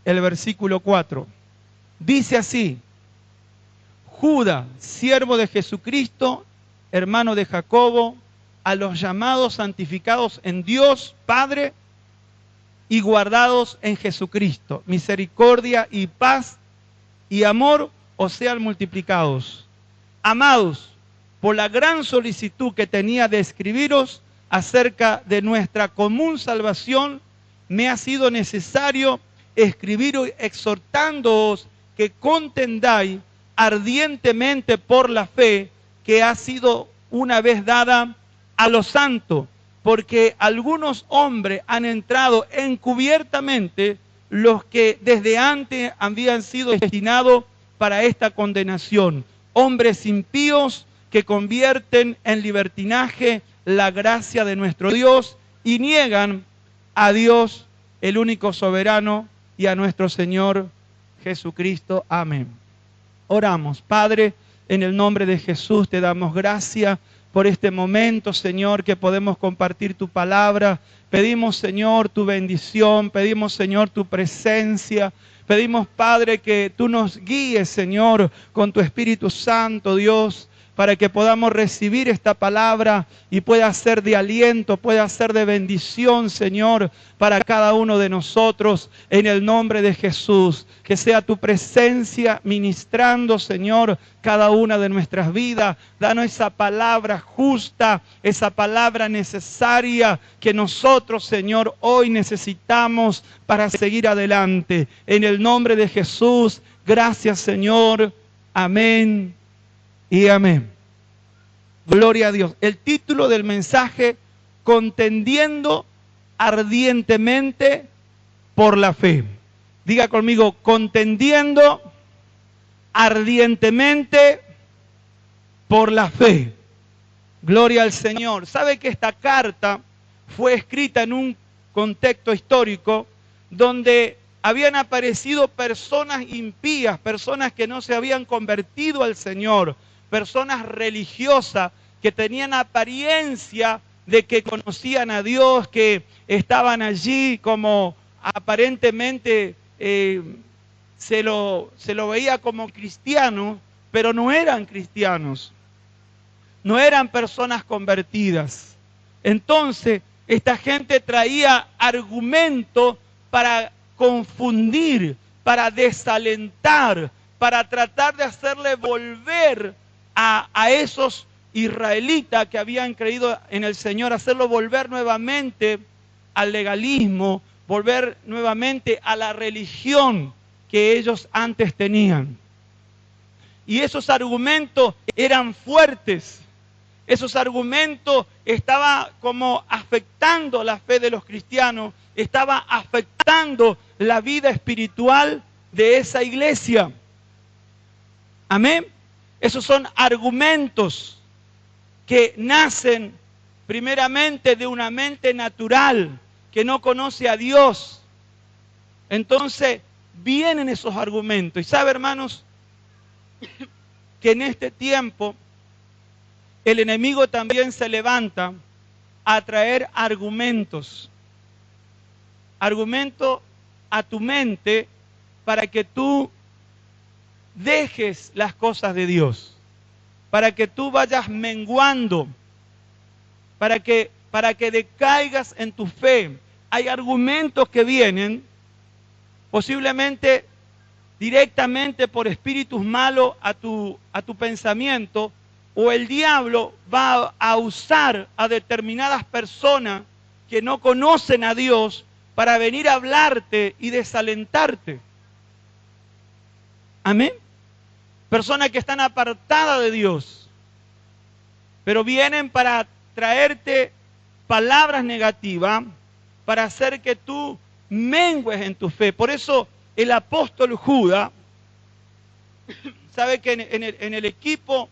el versículo 4. Dice así: Judas, siervo de Jesucristo, hermano de Jacobo, a los llamados santificados en Dios Padre y guardados en Jesucristo, misericordia y paz y amor os sean multiplicados. Amados, por la gran solicitud que tenía de escribiros acerca de nuestra común salvación, me ha sido necesario escribiros exhortándoos que contendáis ardientemente por la fe que ha sido una vez dada a los santos, porque algunos hombres han entrado encubiertamente, los que desde antes habían sido destinados para esta condenación, hombres impíos que convierten en libertinaje la gracia de nuestro Dios y niegan a Dios, el único soberano, y a nuestro Señor Jesucristo. Amén. Oramos. Padre, en el nombre de Jesús te damos gracias por este momento, Señor, que podemos compartir tu palabra. Pedimos, Señor, tu bendición, pedimos, Señor, tu presencia. Pedimos, Padre, que tú nos guíes, Señor, con tu Espíritu Santo, Dios, para que podamos recibir esta palabra y pueda ser de aliento, pueda ser de bendición, Señor, para cada uno de nosotros, en el nombre de Jesús. Que sea tu presencia ministrando, Señor, cada una de nuestras vidas. Danos esa palabra justa, esa palabra necesaria que nosotros, Señor, hoy necesitamos para seguir adelante. En el nombre de Jesús, gracias, Señor. Amén y amén. Gloria a Dios. El título del mensaje: contendiendo ardientemente por la fe. Diga conmigo: contendiendo ardientemente por la fe. Gloria al Señor. ¿Sabe que esta carta fue escrita en un contexto histórico donde habían aparecido personas impías, personas que no se habían convertido al Señor, personas religiosas que tenían apariencia de que conocían a Dios, que estaban allí como aparentemente se lo veía como cristianos, pero no eran cristianos, no eran personas convertidas. Entonces, esta gente traía argumentos para confundir, para desalentar, para tratar de hacerle volver a esos israelitas que habían creído en el Señor, hacerlo volver nuevamente al legalismo, volver nuevamente a la religión que ellos antes tenían. Y esos argumentos eran fuertes. Esos argumentos estaban como afectando la fe de los cristianos, estaba afectando la vida espiritual de esa iglesia. Amén. Esos son argumentos que nacen primeramente de una mente natural que no conoce a Dios. Entonces vienen esos argumentos. Y sabe, hermanos, que en este tiempo el enemigo también se levanta a traer argumentos. Argumentos a tu mente para que tú dejes las cosas de Dios, para que tú vayas menguando, para que decaigas en tu fe. Hay argumentos que vienen posiblemente directamente por espíritus malos a tu pensamiento, o el diablo va a usar a determinadas personas que no conocen a Dios para venir a hablarte y desalentarte. Amén. Personas que están apartadas de Dios, pero vienen para traerte palabras negativas, para hacer que tú mengues en tu fe. Por eso el apóstol Judas, sabe que en el equipo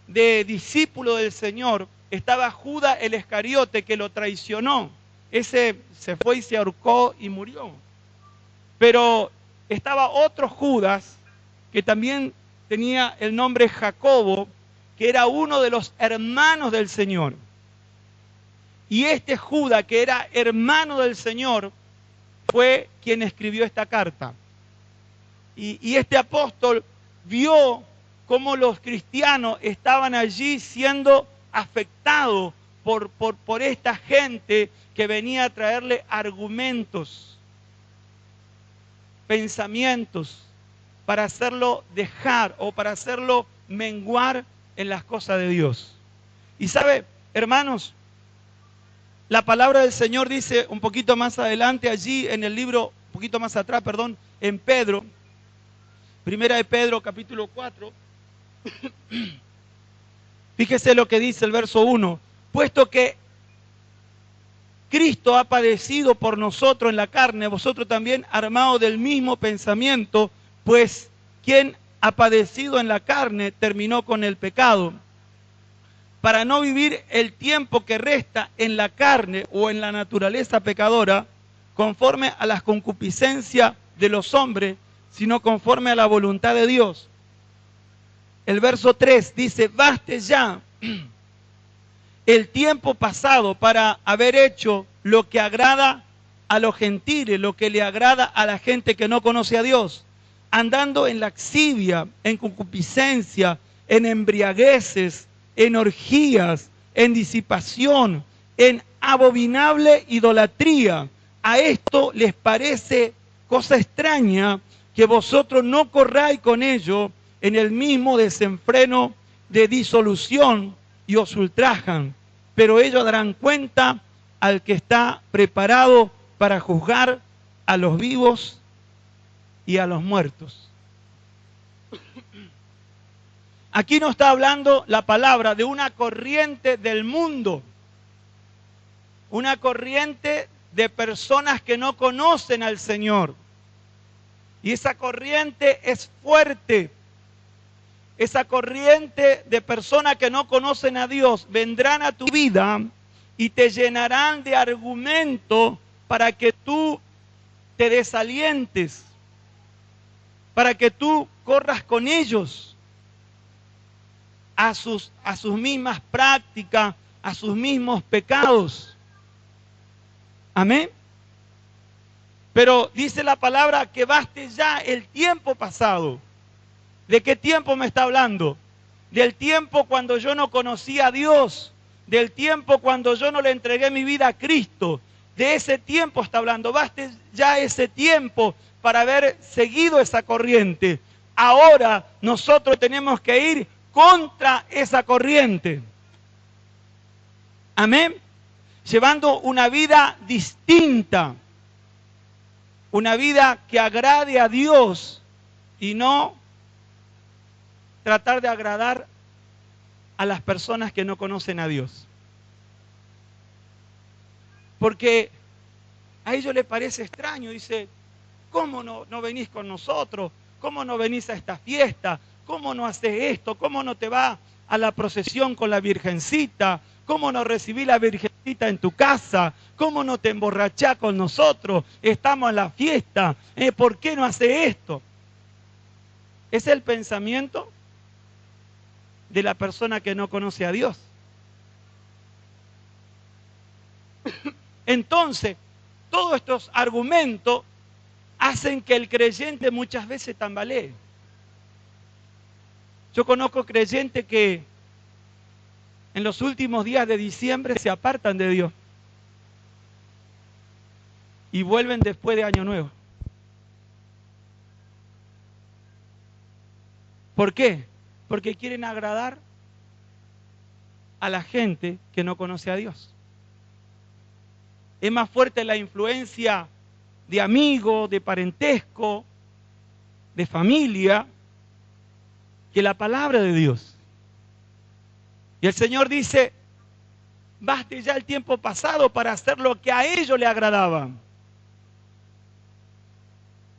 de discípulos del Señor estaba Judas el Iscariote, que lo traicionó. Ese se fue y se ahorcó y murió. Pero estaba otro Judas que también tenía el nombre Jacobo, que era uno de los hermanos del Señor. Y este Judas, que era hermano del Señor, fue quien escribió esta carta. Y este apóstol vio cómo los cristianos estaban allí siendo afectados por esta gente que venía a traerle argumentos, pensamientos, para hacerlo dejar o para hacerlo menguar en las cosas de Dios. Y sabe, hermanos, la palabra del Señor dice un poquito más adelante allí en el libro, un poquito más atrás, perdón, en Pedro, primera de Pedro capítulo 4, fíjese lo que dice el verso 1, puesto que Cristo ha padecido por nosotros en la carne, vosotros también armados del mismo pensamiento, pues quien ha padecido en la carne terminó con el pecado, para no vivir el tiempo que resta en la carne o en la naturaleza pecadora, conforme a las concupiscencias de los hombres, sino conforme a la voluntad de Dios. El verso 3 dice, baste ya el tiempo pasado para haber hecho lo que agrada a los gentiles, lo que le agrada a la gente que no conoce a Dios, andando en laxivia, en concupiscencia, en embriagueces, en orgías, en disipación, en abominable idolatría. A esto les parece cosa extraña que vosotros no corráis con ello en el mismo desenfreno de disolución y os ultrajan, pero ellos darán cuenta al que está preparado para juzgar a los vivos y a los muertos. Aquí nos está hablando la palabra de una corriente del mundo, una corriente de personas que no conocen al Señor. Y esa corriente es fuerte. Esa corriente de personas que no conocen a Dios vendrán a tu vida y te llenarán de argumentos para que tú te desalientes, para que tú corras con ellos a sus mismas prácticas, a sus mismos pecados. Amén. Pero dice la palabra que baste ya el tiempo pasado. ¿De qué tiempo me está hablando? Del tiempo cuando yo no conocía a Dios, del tiempo cuando yo no le entregué mi vida a Cristo. De ese tiempo está hablando. Baste ya ese tiempo para haber seguido esa corriente. Ahora nosotros tenemos que ir contra esa corriente. Amén. Llevando una vida distinta. Una vida que agrade a Dios y no tratar de agradar a las personas que no conocen a Dios. Porque a ellos les parece extraño, dice, ¿cómo no venís con nosotros? ¿Cómo no venís a esta fiesta? ¿Cómo no haces esto? ¿Cómo no te vas a la procesión con la Virgencita? ¿Cómo no recibís la Virgencita en tu casa? ¿Cómo no te emborrachás con nosotros? Estamos en la fiesta. ¿Por qué no haces esto? Es el pensamiento de la persona que no conoce a Dios. Entonces, todos estos argumentos hacen que el creyente muchas veces tambalee. Yo conozco creyentes que en los últimos días de diciembre se apartan de Dios y vuelven después de Año Nuevo. ¿Por qué? Porque quieren agradar a la gente que no conoce a Dios. Es más fuerte la influencia de amigos, de parentesco, de familia, que la palabra de Dios. Y el Señor dice, baste ya el tiempo pasado para hacer lo que a ellos le agradaba.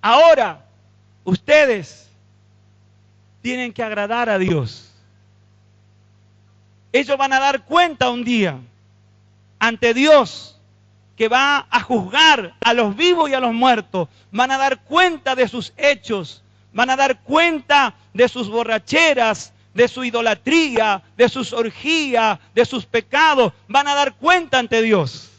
Ahora, ustedes tienen que agradar a Dios. Ellos van a dar cuenta un día ante Dios, que va a juzgar a los vivos y a los muertos. Van a dar cuenta de sus hechos, van a dar cuenta de sus borracheras, de su idolatría, de sus orgías, de sus pecados. Van a dar cuenta ante Dios.